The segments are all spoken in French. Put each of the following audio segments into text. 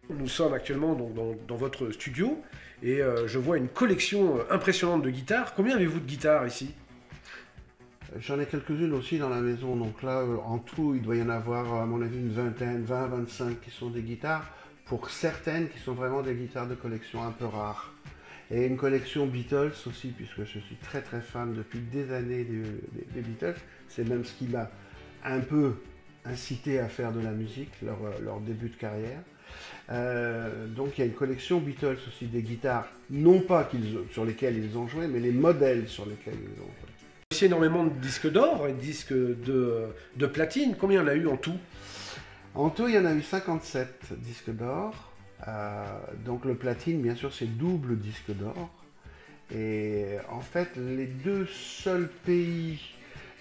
Nous sommes actuellement donc, dans votre studio et je vois une collection impressionnante de guitares. Combien avez-vous de guitares ici? J'en ai quelques-unes aussi dans la maison, donc là, en tout, il doit y en avoir, à mon avis, une vingtaine, 20, 25 qui sont des guitares, pour certaines qui sont vraiment des guitares de collection un peu rares. Et une collection Beatles aussi, puisque je suis très très fan depuis des années des Beatles. C'est même ce qui m'a un peu incité à faire de la musique, leur début de carrière. Donc il y a une collection Beatles aussi des guitares, non pas sur lesquelles ils ont joué, mais les modèles sur lesquels ils ont joué. Aussi énormément de disques d'or et de disques de platine. Combien il y en a eu en tout? En tout, il y en a eu 57 disques d'or. Donc le platine, bien sûr, c'est double disque d'or. Et en fait, les deux seuls pays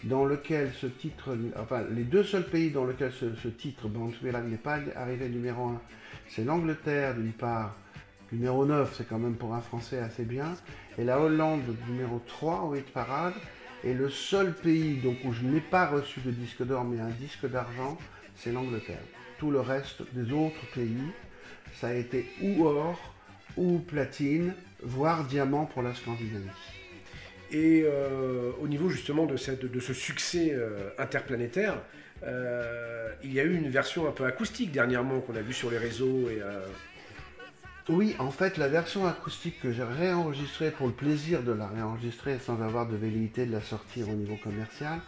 dans lesquels ce titre, enfin, les deux seuls pays dans lesquels ce titre, Born to Be Alive, n'est pas arrivé numéro 1, c'est l'Angleterre d'une part, numéro 9, c'est quand même pour un Français assez bien, et la Hollande numéro 3 au hit parade, et le seul pays donc, où je n'ai pas reçu de disque d'or mais un disque d'argent, c'est l'Angleterre. Tout le reste des autres pays, ça a été ou or, ou platine, voire diamant pour la Scandinavie. Et au niveau justement de ce succès interplanétaire, il y a eu une version un peu acoustique dernièrement qu'on a vue sur les réseaux. Oui, en fait, la version acoustique que j'ai réenregistrée pour le plaisir de la réenregistrer sans avoir de velléité de la sortir au niveau commercial,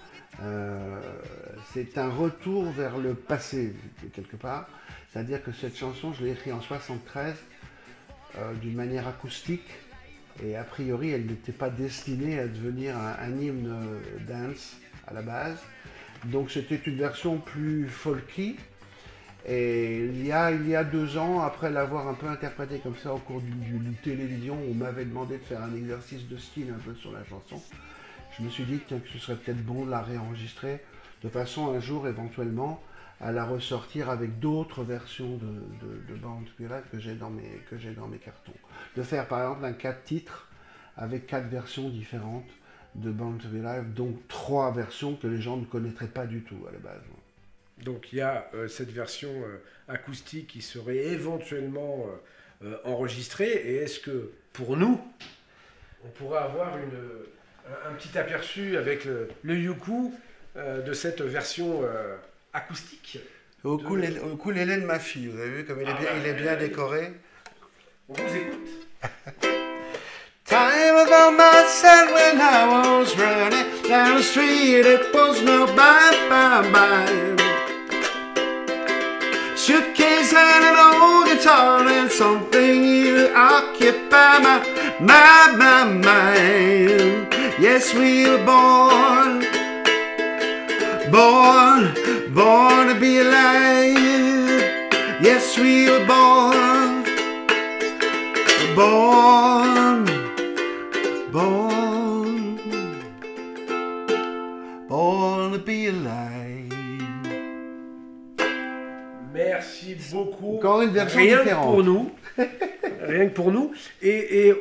c'est un retour vers le passé, quelque part. C'est-à-dire que cette chanson, je l'ai écrite en 73 d'une manière acoustique. Et a priori, elle n'était pas destinée à devenir un hymne dance à la base. Donc c'était une version plus folky. Et il y a 2 ans, après l'avoir un peu interprété comme ça au cours d'une télévision, où on m'avait demandé de faire un exercice de style un peu sur la chanson, je me suis dit que ce serait peut-être bon de la réenregistrer de façon un jour éventuellement à la ressortir avec d'autres versions de Born to Be Alive que j'ai dans mes cartons. De faire par exemple un 4 titres avec 4 versions différentes de Born to Be Alive, donc 3 versions que les gens ne connaîtraient pas du tout à la base. Donc il y a cette version acoustique qui serait éventuellement enregistrée. Et est-ce que pour nous, on pourrait avoir un petit aperçu avec le yuku de cette version acoustique Au de... ukulélé de ma fille, vous avez vu comme il est bien décoré. On vous écoute. Time ago myself when I was running down the street, it was no bye. Suitcase and an old guitar and something to occupy my mind. Yes, we were born to be alive. Yes, we were born to be alive. Merci beaucoup. Encore une version Rien différente. que pour nous. Rien que pour nous. Et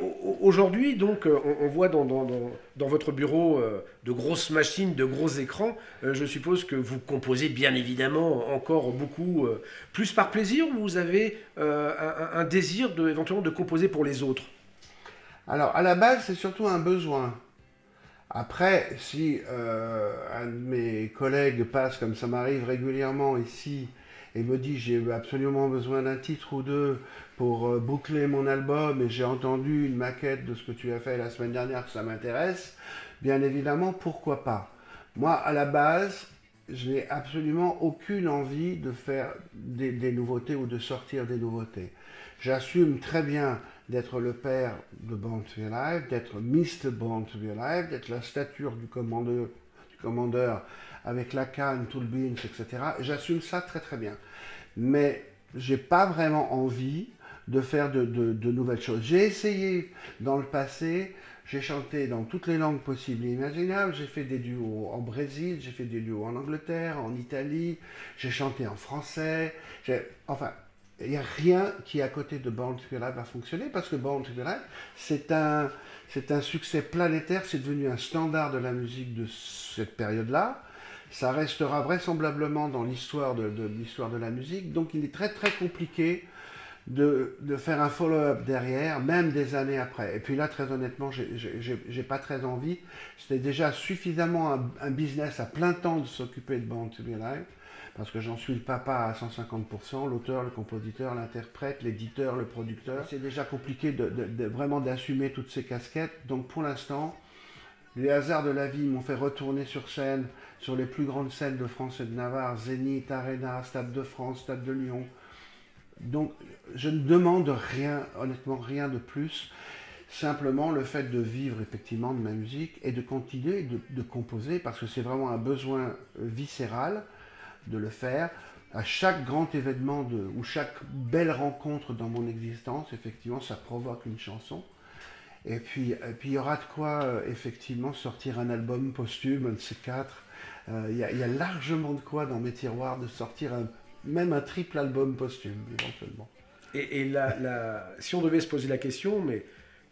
aujourd'hui, donc, on voit dans votre bureau de grosses machines, de gros écrans. Je suppose que vous composez bien évidemment encore beaucoup, plus par plaisir, ou vous avez un désir éventuellement de composer pour les autres? Alors, à la base, c'est surtout un besoin. Après, si un de mes collègues passe, comme ça m'arrive régulièrement ici, et me dit j'ai absolument besoin d'un titre ou deux pour boucler mon album et j'ai entendu une maquette de ce que tu as fait la semaine dernière, que ça m'intéresse, bien évidemment, pourquoi pas. Moi, à la base, je n'ai absolument aucune envie de faire des nouveautés ou de sortir des nouveautés. J'assume très bien d'être le père de Born to Be Alive, d'être Mr. Born to Be Alive, d'être la stature du commandeur avec la canne, tout le beans, etc. J'assume ça très très bien. Mais j'ai pas vraiment envie de faire de nouvelles choses. J'ai essayé dans le passé, j'ai chanté dans toutes les langues possibles et imaginables, j'ai fait des duos en Brésil, j'ai fait des duos en Angleterre, en Italie, j'ai chanté en français, enfin, il n'y a rien qui, à côté de Born to Be Alive, va fonctionner, parce que Born to Be Alive, c'est un succès planétaire, c'est devenu un standard de la musique de cette période-là. Ça restera vraisemblablement dans l'histoire de la musique, donc il est très très compliqué de faire un follow-up derrière, même des années après. Et puis là, très honnêtement, j'ai pas très envie. C'était déjà suffisamment un business à plein temps de s'occuper de Born to Be Alive, parce que j'en suis le papa à 150%, l'auteur, le compositeur, l'interprète, l'éditeur, le producteur. C'est déjà compliqué vraiment d'assumer toutes ces casquettes. Donc pour l'instant, les hasards de la vie m'ont fait retourner sur scène, sur les plus grandes scènes de France et de Navarre, Zénith, Arena, Stade de France, Stade de Lyon. Donc je ne demande rien, honnêtement rien de plus. Simplement le fait de vivre effectivement de ma musique et de continuer de composer, parce que c'est vraiment un besoin viscéral de le faire. À chaque grand événement ou chaque belle rencontre dans mon existence, effectivement, ça provoque une chanson. Et puis il y aura de quoi, effectivement, sortir un album posthume, un de ces quatre. Il y a largement de quoi dans mes tiroirs de sortir même un triple album posthume, éventuellement. Et si on devait se poser la question, mais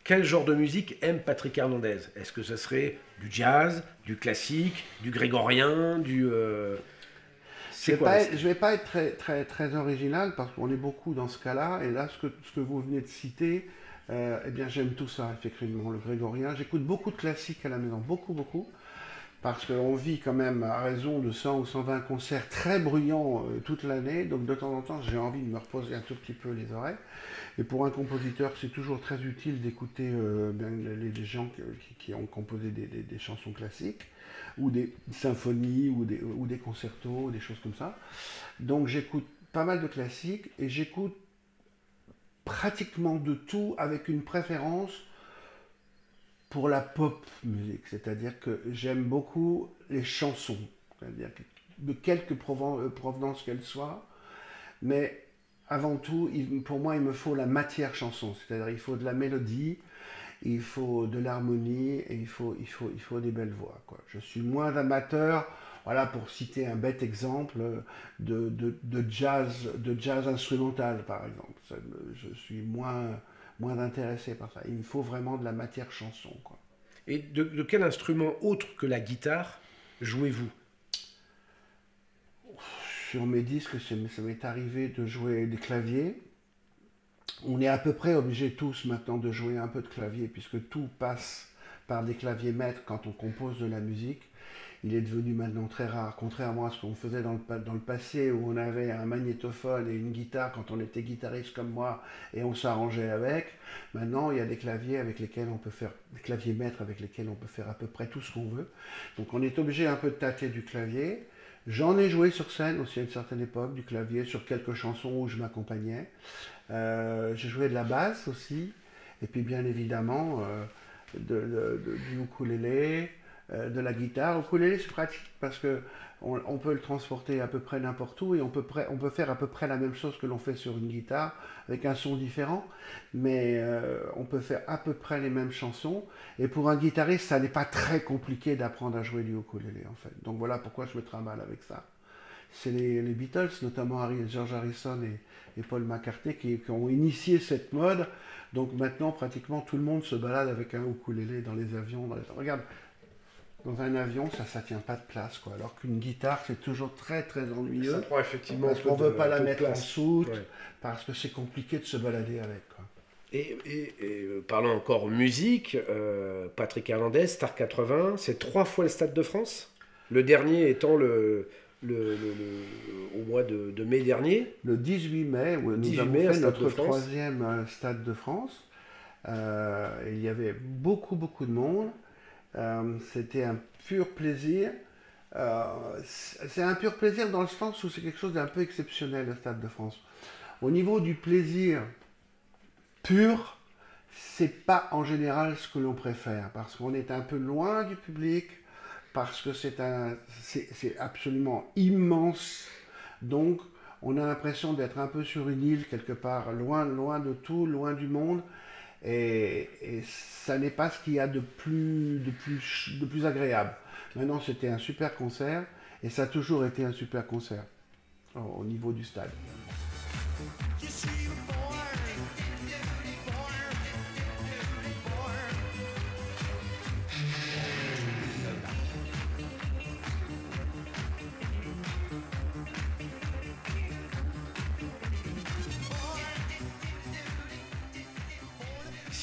quel genre de musique aime Patrick Hernandez? Est-ce que ce serait du jazz, du classique, du grégorien, du... Je vais pas être très original, parce qu'on est beaucoup dans ce cas-là. Et là, ce que vous venez de citer, eh bien, j'aime tout ça, effectivement, le grégorien. J'écoute beaucoup de classiques à la maison, beaucoup. Parce qu'on vit quand même à raison de 100 ou 120 concerts très bruyants toute l'année. Donc de temps en temps, j'ai envie de me reposer un tout petit peu les oreilles. Et pour un compositeur, c'est toujours très utile d'écouter les gens qui ont composé des chansons classiques, ou des symphonies, ou des concertos, des choses comme ça. Donc j'écoute pas mal de classiques, et j'écoute pratiquement de tout, avec une préférence pour la pop musique, c'est-à-dire que j'aime beaucoup les chansons, c'est-à-dire de quelque provenance qu'elles soient, mais avant tout, pour moi, il me faut la matière chanson, c'est-à-dire il faut de la mélodie, il faut de l'harmonie, et il faut des belles voix, quoi. Je suis moins amateur, voilà, pour citer un bête exemple, de jazz instrumental, par exemple. Je suis moins intéressé par ça. Il me faut vraiment de la matière chanson, quoi. Et de quel instrument autre que la guitare jouez-vous? Sur mes disques, ça m'est arrivé de jouer des claviers. On est à peu près obligés tous maintenant de jouer un peu de clavier, puisque tout passe par des claviers maîtres quand on compose de la musique. Il est devenu maintenant très rare, contrairement à ce qu'on faisait dans le passé, où on avait un magnétophone et une guitare quand on était guitariste comme moi, et on s'arrangeait avec. Maintenant, il y a des claviers avec lesquels on peut faire, des claviers maîtres avec lesquels on peut faire à peu près tout ce qu'on veut. Donc on est obligé un peu de tâter du clavier. J'en ai joué sur scène aussi à une certaine époque, du clavier, sur quelques chansons où je m'accompagnais. J'ai joué de la basse aussi, et puis bien évidemment du ukulélé, de la guitare. Ukulélé, c'est pratique parce que on peut le transporter à peu près n'importe où, et on peut faire à peu près la même chose que l'on fait sur une guitare, avec un son différent, mais on peut faire à peu près les mêmes chansons. Et pour un guitariste, ça n'est pas très compliqué d'apprendre à jouer du ukulélé, en fait. Donc voilà pourquoi je me trimballe avec ça. C'est les Beatles, notamment George Harrison et Paul McCartney, qui ont initié cette mode. Donc maintenant, pratiquement tout le monde se balade avec un ukulélé dans les avions. Regarde, dans un avion, ça tient pas de place, quoi. Alors qu'une guitare, c'est toujours très ennuyeux. Ça prend effectivement parce qu'on ne veut pas la mettre en soute, ouais. Parce que c'est compliqué de se balader avec, quoi. Et parlons encore musique, Patrick Hernandez, Star 80, c'est 3 fois le Stade de France. Le dernier étant au mois de mai dernier. Le 18 mai, où nous avons fait notre 3e Stade de France. Il y avait beaucoup de monde. C'était un pur plaisir. C'est un pur plaisir dans le sens où c'est quelque chose d'un peu exceptionnel, le Stade de France. Au niveau du plaisir pur, c'est pas en général ce que l'on préfère, parce qu'on est un peu loin du public, parce que c'est absolument immense. Donc, on a l'impression d'être un peu sur une île quelque part, loin de tout, loin du monde. Et ça n'est pas ce qu'il y a de plus agréable. Maintenant, c'était un super concert, et ça a toujours été un super concert au niveau du stade.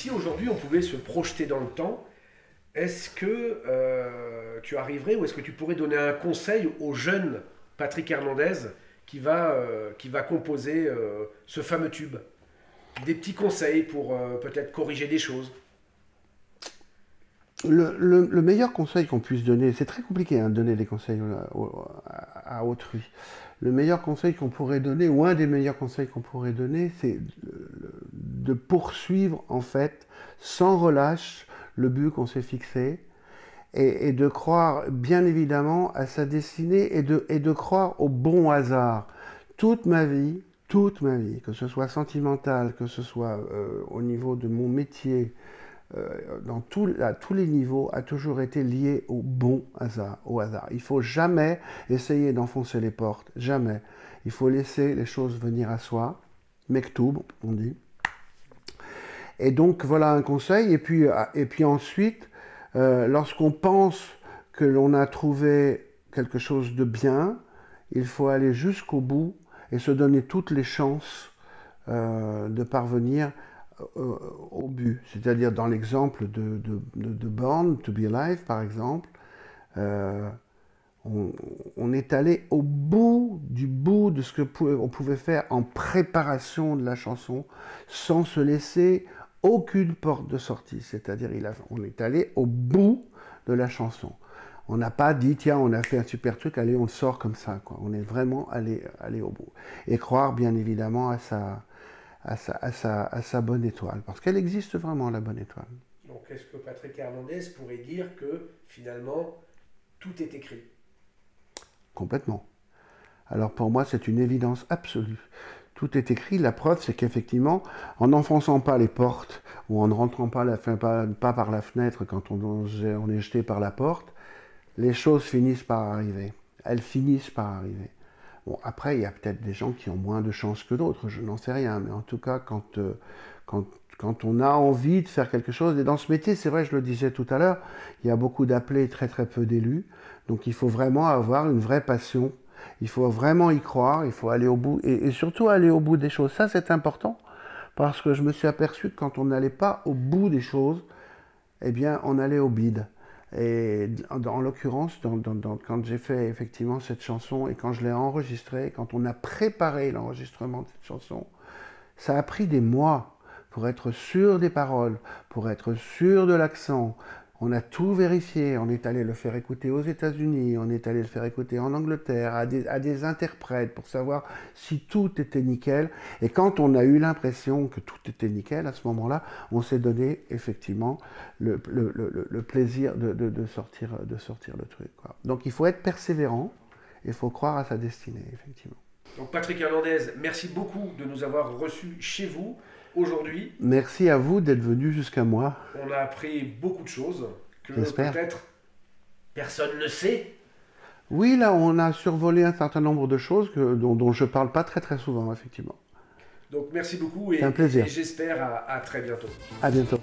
si aujourd'hui on pouvait se projeter dans le temps, est-ce que tu arriverais ou est-ce que tu pourrais donner un conseil au jeune Patrick Hernandez qui va composer ce fameux tube? Des petits conseils pour peut-être corriger des choses? Le meilleur conseil qu'on puisse donner, c'est très compliqué de donner des conseils à autrui. Le meilleur conseil qu'on pourrait donner, ou un des meilleurs conseils qu'on pourrait donner, c'est de poursuivre en fait, sans relâche, le but qu'on s'est fixé, et de croire bien évidemment à sa destinée, et de croire au bon hasard. Toute ma vie, que ce soit sentimental, que ce soit au niveau de mon métier, à tous les niveaux, a toujours été lié au bon hasard, au hasard. Il ne faut jamais essayer d'enfoncer les portes, jamais. Il faut laisser les choses venir à soi, mektoub, on dit. Et donc voilà un conseil, et puis ensuite, lorsqu'on pense que l'on a trouvé quelque chose de bien, il faut aller jusqu'au bout et se donner toutes les chances de parvenir au but. C'est-à-dire dans l'exemple de Born to be Alive, par exemple, on est allé au bout de ce qu'on pouvait faire en préparation de la chanson, sans se laisser aucune porte de sortie. C'est-à-dire on est allé au bout de la chanson. On n'a pas dit, tiens, on a fait un super truc, allez, on le sort comme ça, quoi. On est vraiment allé au bout. Et croire, bien évidemment, à sa bonne étoile, parce qu'elle existe vraiment, la bonne étoile. Donc, est-ce que Patrick Hernandez pourrait dire que, finalement, tout est écrit? Complètement. Alors, pour moi, c'est une évidence absolue. Tout est écrit. La preuve, c'est qu'effectivement, en n'enfonçant pas les portes, ou en ne rentrant pas par la fenêtre quand on est jeté par la porte, les choses finissent par arriver. Elles finissent par arriver. Bon, après, il y a peut-être des gens qui ont moins de chance que d'autres, je n'en sais rien. Mais en tout cas, quand on a envie de faire quelque chose, et dans ce métier, c'est vrai, je le disais tout à l'heure, il y a beaucoup d'appelés, très très peu d'élus. Donc il faut vraiment avoir une vraie passion. Il faut vraiment y croire, il faut aller au bout, et surtout aller au bout des choses. Ça, c'est important, parce que je me suis aperçu que quand on n'allait pas au bout des choses, eh bien, on allait au bide. Et en l'occurrence, quand j'ai fait effectivement cette chanson, et quand je l'ai enregistrée, quand on a préparé l'enregistrement de cette chanson, ça a pris des mois pour être sûr des paroles, pour être sûr de l'accent. On a tout vérifié, on est allé le faire écouter aux États-Unis, on est allé le faire écouter en Angleterre, à des interprètes, pour savoir si tout était nickel. Et quand on a eu l'impression que tout était nickel, à ce moment-là, on s'est donné effectivement le plaisir de sortir le truc, quoi. Donc il faut être persévérant, il faut croire à sa destinée, effectivement. Donc Patrick Hernandez, merci beaucoup de nous avoir reçus chez vous aujourd'hui. Merci à vous d'être venu jusqu'à moi. On a appris beaucoup de choses que peut-être personne ne sait. Oui, là, on a survolé un certain nombre de choses dont je ne parle pas très très souvent, effectivement. Donc merci beaucoup et, c'est un plaisir. Et j'espère à très bientôt. À bientôt.